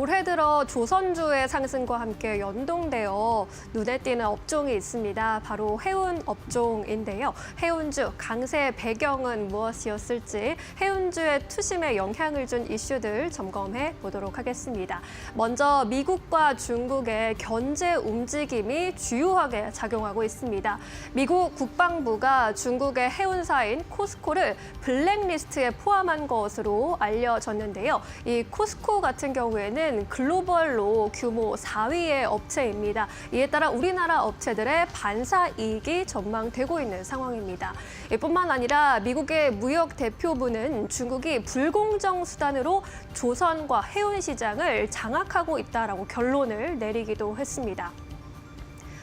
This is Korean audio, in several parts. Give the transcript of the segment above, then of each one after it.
올해 들어 조선주의 상승과 함께 연동되어 눈에 띄는 업종이 있습니다. 바로 해운 업종인데요. 해운주 강세 배경은 무엇이었을지 해운주의 투심에 영향을 준 이슈들 점검해 보도록 하겠습니다. 먼저 미국과 중국의 견제 움직임이 주요하게 작용하고 있습니다. 미국 국방부가 중국의 해운사인 코스코를 블랙리스트에 포함한 것으로 알려졌는데요. 이 코스코 같은 경우에는 글로벌로 규모 4위의 업체입니다. 이에 따라 우리나라 업체들의 반사 이익이 전망되고 있는 상황입니다. 뿐만 아니라 미국의 무역 대표부는 중국이 불공정 수단으로 조선과 해운 시장을 장악하고 있다라고 결론을 내리기도 했습니다.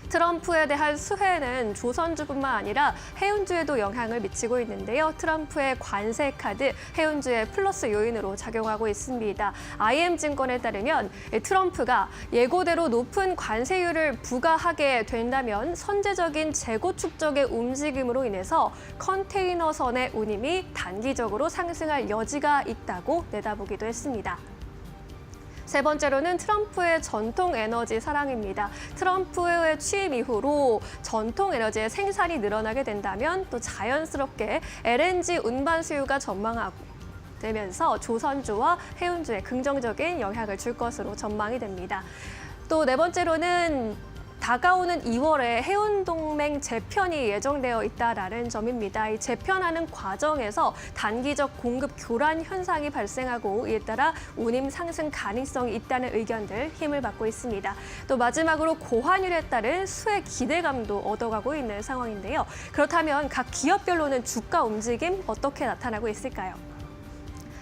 트럼프에 대한 수혜는 조선주뿐만 아니라 해운주에도 영향을 미치고 있는데요. 트럼프의 관세 카드, 해운주의 플러스 요인으로 작용하고 있습니다. IM증권에 따르면 트럼프가 예고대로 높은 관세율을 부과하게 된다면 선제적인 재고 축적의 움직임으로 인해서 컨테이너선의 운임이 단기적으로 상승할 여지가 있다고 내다보기도 했습니다. 세 번째로는 트럼프의 전통 에너지 사랑입니다. 트럼프의 취임 이후로 전통 에너지의 생산이 늘어나게 된다면 또 자연스럽게 LNG 운반 수요가 전망되면서 조선주와 해운주에 긍정적인 영향을 줄 것으로 전망이 됩니다. 또 네 번째로는 다가오는 2월에 해운동맹 재편이 예정되어 있다라는 점입니다. 이 재편하는 과정에서 단기적 공급 교란 현상이 발생하고 이에 따라 운임 상승 가능성이 있다는 의견들 힘을 받고 있습니다. 또 마지막으로 고환율에 따른 수혜 기대감도 얻어가고 있는 상황인데요. 그렇다면 각 기업별로는 주가 움직임 어떻게 나타나고 있을까요?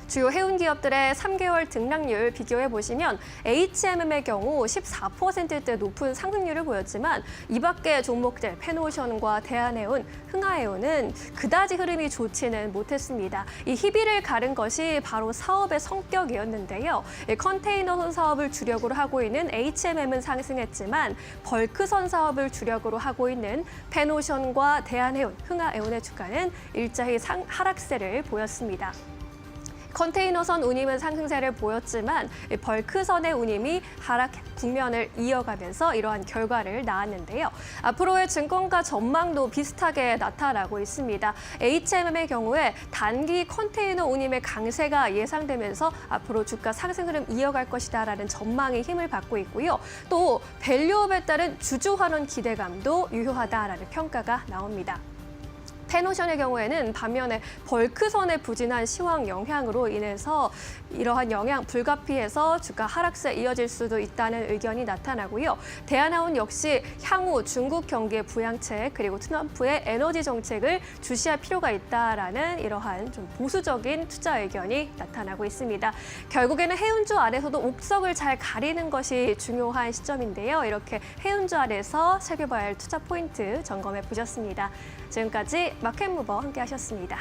주요 해운 기업들의 3개월 등락률 비교해 보시면 HMM의 경우 14%대 높은 상승률을 보였지만 이 밖의 종목들 펜오션과 대한해운, 흥하해운은 그다지 흐름이 좋지는 못했습니다. 이 희비를 가른 것이 바로 사업의 성격이었는데요. 컨테이너선 사업을 주력으로 하고 있는 HMM은 상승했지만 벌크선 사업을 주력으로 하고 있는 펜오션과 대한해운, 흥하해운의 주가는 일자히 하락세를 보였습니다. 컨테이너선 운임은 상승세를 보였지만 벌크선의 운임이 하락 국면을 이어가면서 이러한 결과를 낳았는데요. 앞으로의 증권가 전망도 비슷하게 나타나고 있습니다. HMM의 경우에 단기 컨테이너 운임의 강세가 예상되면서 앞으로 주가 상승 흐름 이어갈 것이다라는 전망이 힘을 받고 있고요. 또 밸류업에 따른 주주 환원 기대감도 유효하다라는 평가가 나옵니다. 펜오션의 경우에는 반면에 벌크선의 부진한 시황 영향으로 인해서 이러한 영향 불가피해서 주가 하락세 이어질 수도 있다는 의견이 나타나고요. 대한해운 역시 향후 중국 경기의 부양책 그리고 트럼프의 에너지 정책을 주시할 필요가 있다라는 이러한 좀 보수적인 투자 의견이 나타나고 있습니다. 결국에는 해운주 아래서도 옥석을 잘 가리는 것이 중요한 시점인데요. 이렇게 해운주 아래서 살펴봐야 할 투자 포인트 점검해 보셨습니다. 지금까지 마켓무버 함께 하셨습니다.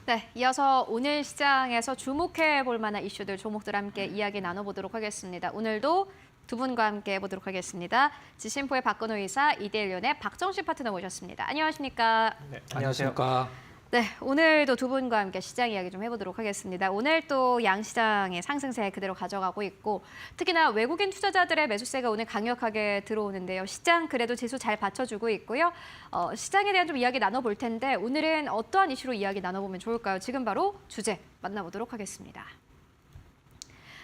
네, 이어서 오늘 시장에서 주목해 볼 만한 이슈들, 종목들 함께 이야기 나눠보도록 하겠습니다. 오늘도 두 분과 함께 해보도록 하겠습니다. 지신포의 박근호 이사, 이데일리온의 박정식 파트너 모셨습니다. 안녕하십니까? 네, 안녕하십니까? 네, 오늘도 두 분과 함께 시장 이야기 좀 해보도록 하겠습니다. 오늘 또 양시장의 상승세 그대로 가져가고 있고 특히나 외국인 투자자들의 매수세가 오늘 강력하게 들어오는데요. 시장 그래도 지수 잘 받쳐주고 있고요. 시장에 대한 좀 이야기 나눠볼 텐데 오늘은 어떠한 이슈로 이야기 나눠보면 좋을까요? 지금 바로 주제 만나보도록 하겠습니다.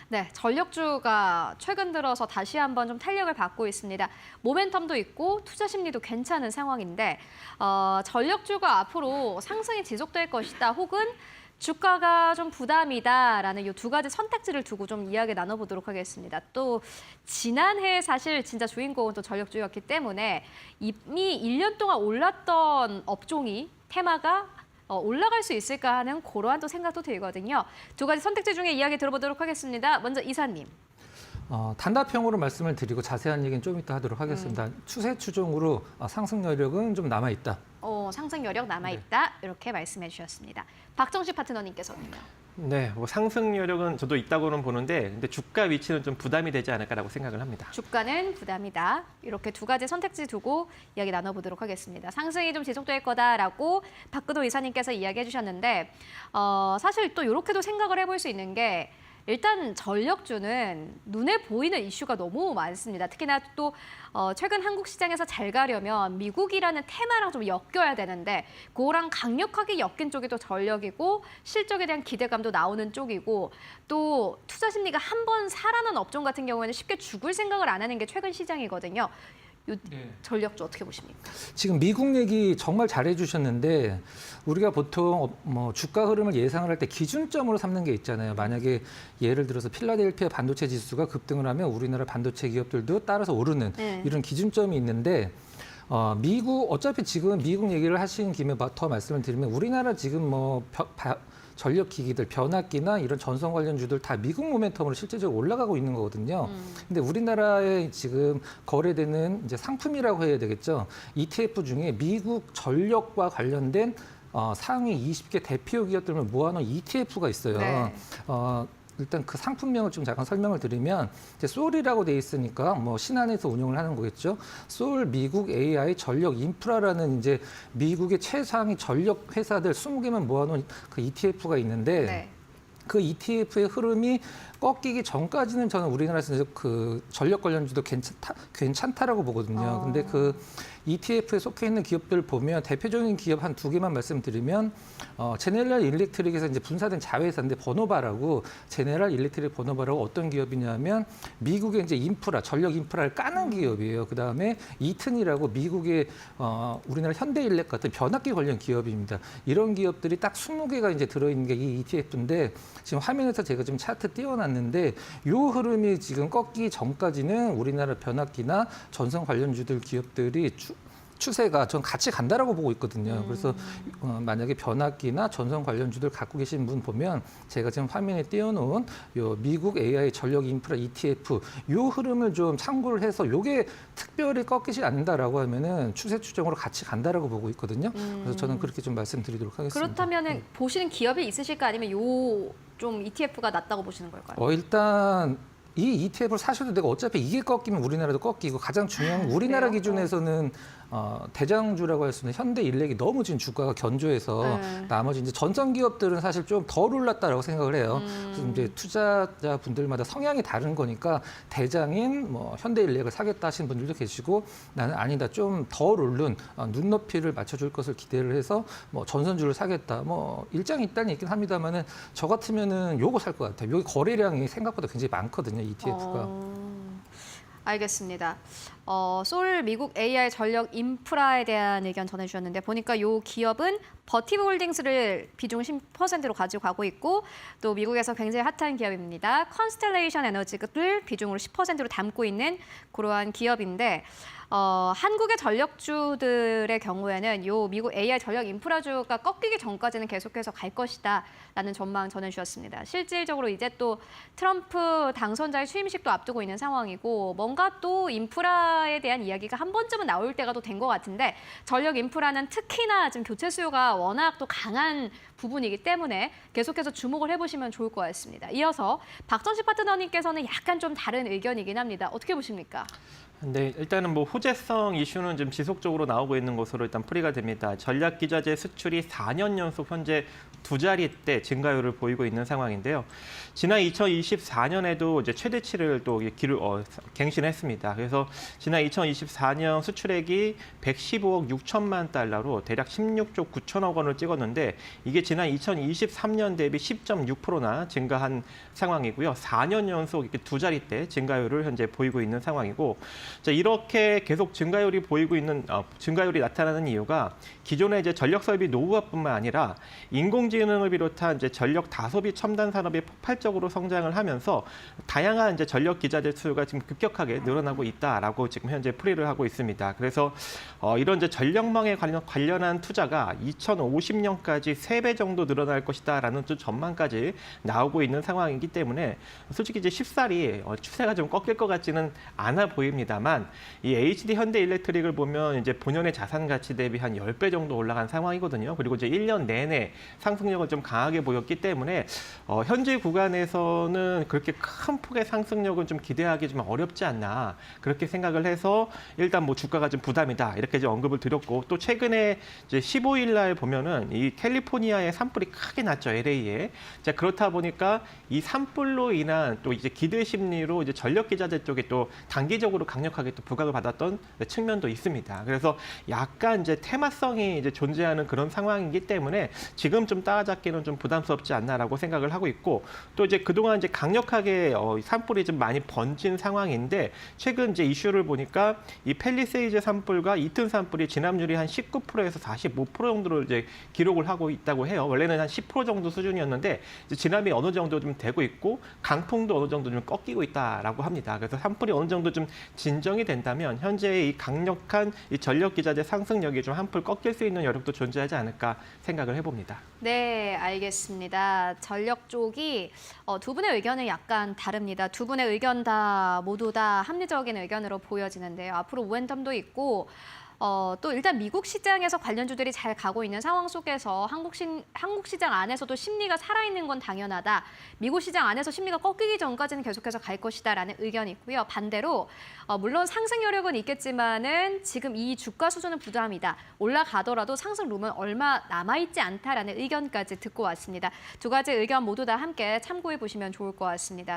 네, 전력주가 최근 들어서 다시 한번 좀 탄력을 받고 있습니다. 모멘텀도 있고 투자 심리도 괜찮은 상황인데 전력주가 앞으로 상승이 지속될 것이다 혹은 주가가 좀 부담이다라는 이 두 가지 선택지를 두고 좀 이야기 나눠보도록 하겠습니다. 또 지난해 사실 진짜 주인공은 또 전력주였기 때문에 이미 1년 동안 올랐던 업종이 테마가 올라갈 수 있을까 하는 그러한 또 생각도 들거든요. 두 가지 선택지 중에 이야기 들어보도록 하겠습니다. 먼저 이사님. 단답형으로 말씀을 드리고 자세한 얘기는 좀 이따 하도록 하겠습니다. 추세 추종으로 상승 여력은 좀 남아있다. 상승 여력 남아있다. 이렇게 말씀해 주셨습니다. 박정식 파트너님께서는요. 네, 뭐 상승 여력은 저도 있다고는 보는데 근데 주가 위치는 좀 부담이 되지 않을까라고 생각을 합니다. 주가는 부담이다. 이렇게 두 가지 선택지 두고 이야기 나눠보도록 하겠습니다. 상승이 좀 지속될 거다라고 박근호 이사님께서 이야기해 주셨는데 사실 또 이렇게도 생각을 해볼 수 있는 게 일단 전력주는 눈에 보이는 이슈가 너무 많습니다. 특히나 또 최근 한국 시장에서 잘 가려면 미국이라는 테마랑 좀 엮여야 되는데 그거랑 강력하게 엮인 쪽이 또 전력이고 실적에 대한 기대감도 나오는 쪽이고 또 투자 심리가 한 번 살아난 업종 같은 경우에는 쉽게 죽을 생각을 안 하는 게 최근 시장이거든요. 요 전력주 어떻게 보십니까? 지금 미국 얘기 정말 잘해 주셨는데 우리가 보통 뭐 주가 흐름을 예상을 할 때 기준점으로 삼는 게 있잖아요. 만약에 예를 들어서 필라델피아 반도체 지수가 급등을 하면 우리나라 반도체 기업들도 따라서 오르는 이런 기준점이 있는데 미국 어차피 지금 미국 얘기를 하신 김에 더 말씀을 드리면 우리나라 지금 뭐 전력 기기들, 변압기나 이런 전선 관련주들 다 미국 모멘텀으로 실제적으로 올라가고 있는 거거든요. 근데 우리나라에 지금 거래되는 이제 상품이라고 해야 되겠죠. ETF 중에 미국 전력과 관련된 상위 20개 대표 기업들을 모아놓은 ETF가 있어요. 네. 일단 그 상품명을 좀 잠깐 설명을 드리면 이제 솔이라고 돼 있으니까 뭐 신한에서 운영을 하는 거겠죠. 솔 미국 AI 전력 인프라라는 이제 미국의 최상위 전력 회사들 20개만 모아놓은 그 ETF가 있는데 네. 그 ETF의 흐름이 꺾이기 전까지는 저는 우리나라에서 그 전력 관련주도 괜찮다라고 보거든요. 근데 그 ETF에 속해 있는 기업들 보면 대표적인 기업 한 2개만 말씀드리면 제네럴 일렉트릭에서 이제 분사된 자회사인데 버노바라고 제네럴 일렉트릭 버노바라고 어떤 기업이냐면 미국의 이제 인프라 전력 인프라를 까는 기업이에요. 그 다음에 이튼이라고 미국의 우리나라 현대일렉 같은 변압기 관련 기업입니다. 이런 기업들이 딱 20개가 이제 들어있는 게 이 ETF인데 지금 화면에서 제가 지금 차트 띄워놨는데 이 흐름이 지금 꺾이기 전까지는 우리나라 변압기나 전선 관련주들 기업들이 추세가 전 같이 간다라고 보고 있거든요. 그래서 만약에 변압기나 전선 관련주들 갖고 계신 분 보면 제가 지금 화면에 띄워놓은 요 미국 AI 전력 인프라 ETF 요 흐름을 좀 참고를 해서 요게 특별히 꺾이지 않는다라고 하면은 추세 추정으로 같이 간다라고 보고 있거든요. 그래서 저는 그렇게 좀 말씀드리도록 하겠습니다. 그렇다면은 보시는 기업이 있으실까 아니면 요 좀 ETF가 낫다고 보시는 걸까요? 일단 이 ETF를 사셔도 되고 어차피 이게 꺾이면 우리나라도 꺾이고 가장 중요한 건 우리나라 그래요? 기준에서는 대장주라고 할 수 있는 현대일렉이 너무 지금 주가가 견조해서 나머지 이제 전선 기업들은 사실 좀 덜 올랐다라고 생각을 해요. 그래서 이제 투자자 분들마다 성향이 다른 거니까 대장인 뭐 현대일렉을 사겠다 하시는 분들도 계시고 나는 아니다 좀 덜 오른 눈높이를 맞춰줄 것을 기대를 해서 뭐 전선주를 사겠다 뭐 일장이 있다는 있긴 합니다만은 저 같으면은 요거 살 것 같아요. 여기 거래량이 생각보다 굉장히 많거든요 ETF가. 알겠습니다. 솔 미국 AI 전력 인프라에 대한 의견 전해주셨는데 보니까 이 기업은 버티브 홀딩스를 비중 10%로 가지고 가고 있고 또 미국에서 굉장히 핫한 기업입니다. 컨스텔레이션 에너지를 비중으로 10%로 담고 있는 그러한 기업인데 한국의 전력주들의 경우에는 요 미국 AI 전력 인프라주가 꺾이기 전까지는 계속해서 갈 것이다라는 전망 전해주셨습니다. 실질적으로 이제 또 트럼프 당선자의 취임식도 앞두고 있는 상황이고 뭔가 또 인프라에 대한 이야기가 한 번쯤은 나올 때가 또 된 것 같은데 전력 인프라는 특히나 지금 교체 수요가 워낙 또 강한 부분이기 때문에 계속해서 주목을 해보시면 좋을 것 같습니다. 이어서 박전식 파트너님께서는 약간 좀 다른 의견이긴 합니다. 어떻게 보십니까? 네, 일단은 뭐 호재성 이슈는 좀 지속적으로 나오고 있는 것으로 일단 풀이가 됩니다. 전략기자재 수출이 4년 연속 현재 2자릿대 증가율을 보이고 있는 상황인데요. 지난 2024년에도 이제 최대치를 또 갱신했습니다. 그래서 지난 2024년 수출액이 115억 6천만 달러로 대략 16조 9천억 원을 찍었는데 이게 지난 2023년 대비 10.6%나 증가한 상황이고요. 4년 연속 이렇게 2자릿대 증가율을 현재 보이고 있는 상황이고 자, 이렇게 계속 증가율이 증가율이 나타나는 이유가 기존의 이제 전력 설비 노후화뿐만 아니라 인공지능을 비롯한 이제 전력 다소비 첨단 산업이 폭발적으로 성장을 하면서 다양한 이제 전력 기자재 수요가 지금 급격하게 늘어나고 있다라고 지금 현재 풀이를 하고 있습니다. 그래서 이런 이제 전력망에 관련한 투자가 2050년까지 3배 정도 늘어날 것이다라는 좀 전망까지 나오고 있는 상황이기 때문에 솔직히 이제 쉽사리 추세가 좀 꺾일 것 같지는 않아 보입니다. 있습니다만 이 HD 현대일렉트릭을 보면 이제 본연의 자산 가치 대비 한 10배 정도 올라간 상황이거든요. 그리고 이제 1년 내내 상승력을 좀 강하게 보였기 때문에 현재 구간에서는 그렇게 큰 폭의 상승력은 좀 기대하기 좀 어렵지 않나 그렇게 생각을 해서 일단 뭐 주가가 좀 부담이다 이렇게 이제 언급을 드렸고 또 최근에 이제 15일 날 보면은 이 캘리포니아의 산불이 크게 났죠 LA에. 자 그렇다 보니까 이 산불로 인한 또 이제 기대 심리로 이제 전력 기자재 쪽에 또 단기적으로 강력하게 또 부각을 받았던 측면도 있습니다. 그래서 약간 이제 테마성이 이제 존재하는 그런 상황이기 때문에 지금 좀 따라잡기는 좀 부담스럽지 않나라고 생각을 하고 있고 또 이제 그동안 이제 강력하게 산불이 좀 많이 번진 상황인데 최근 이제 이슈를 보니까 이 팰리세이드 산불과 이튼 산불이 진압률이 한 19%에서 45% 정도를 이제 기록을 하고 있다고 해요. 원래는 한 10% 정도 수준이었는데 이제 진압이 어느 정도 좀 되고 있고 강풍도 어느 정도 좀 꺾이고 있다라고 합니다. 그래서 산불이 어느 정도 좀 진정이 된다면 현재 이 강력한 이 전력 기자재 상승력이 좀 한풀 꺾일 수 있는 여력도 존재하지 않을까 생각을 해봅니다. 네, 알겠습니다. 전력 쪽이 두 분의 의견은 약간 다릅니다. 두 분의 의견 모두 다 합리적인 의견으로 보여지는데요. 앞으로 모멘텀도 있고 또 일단 미국 시장에서 관련주들이 잘 가고 있는 상황 속에서 한국 시장 안에서도 심리가 살아있는 건 당연하다. 미국 시장 안에서 심리가 꺾이기 전까지는 계속해서 갈 것이다라는 의견이 있고요. 반대로 물론 상승 여력은 있겠지만은 지금 이 주가 수준은 부담이다. 올라가더라도 상승 룸은 얼마 남아있지 않다라는 의견까지 듣고 왔습니다. 두 가지 의견 모두 다 함께 참고해 보시면 좋을 것 같습니다.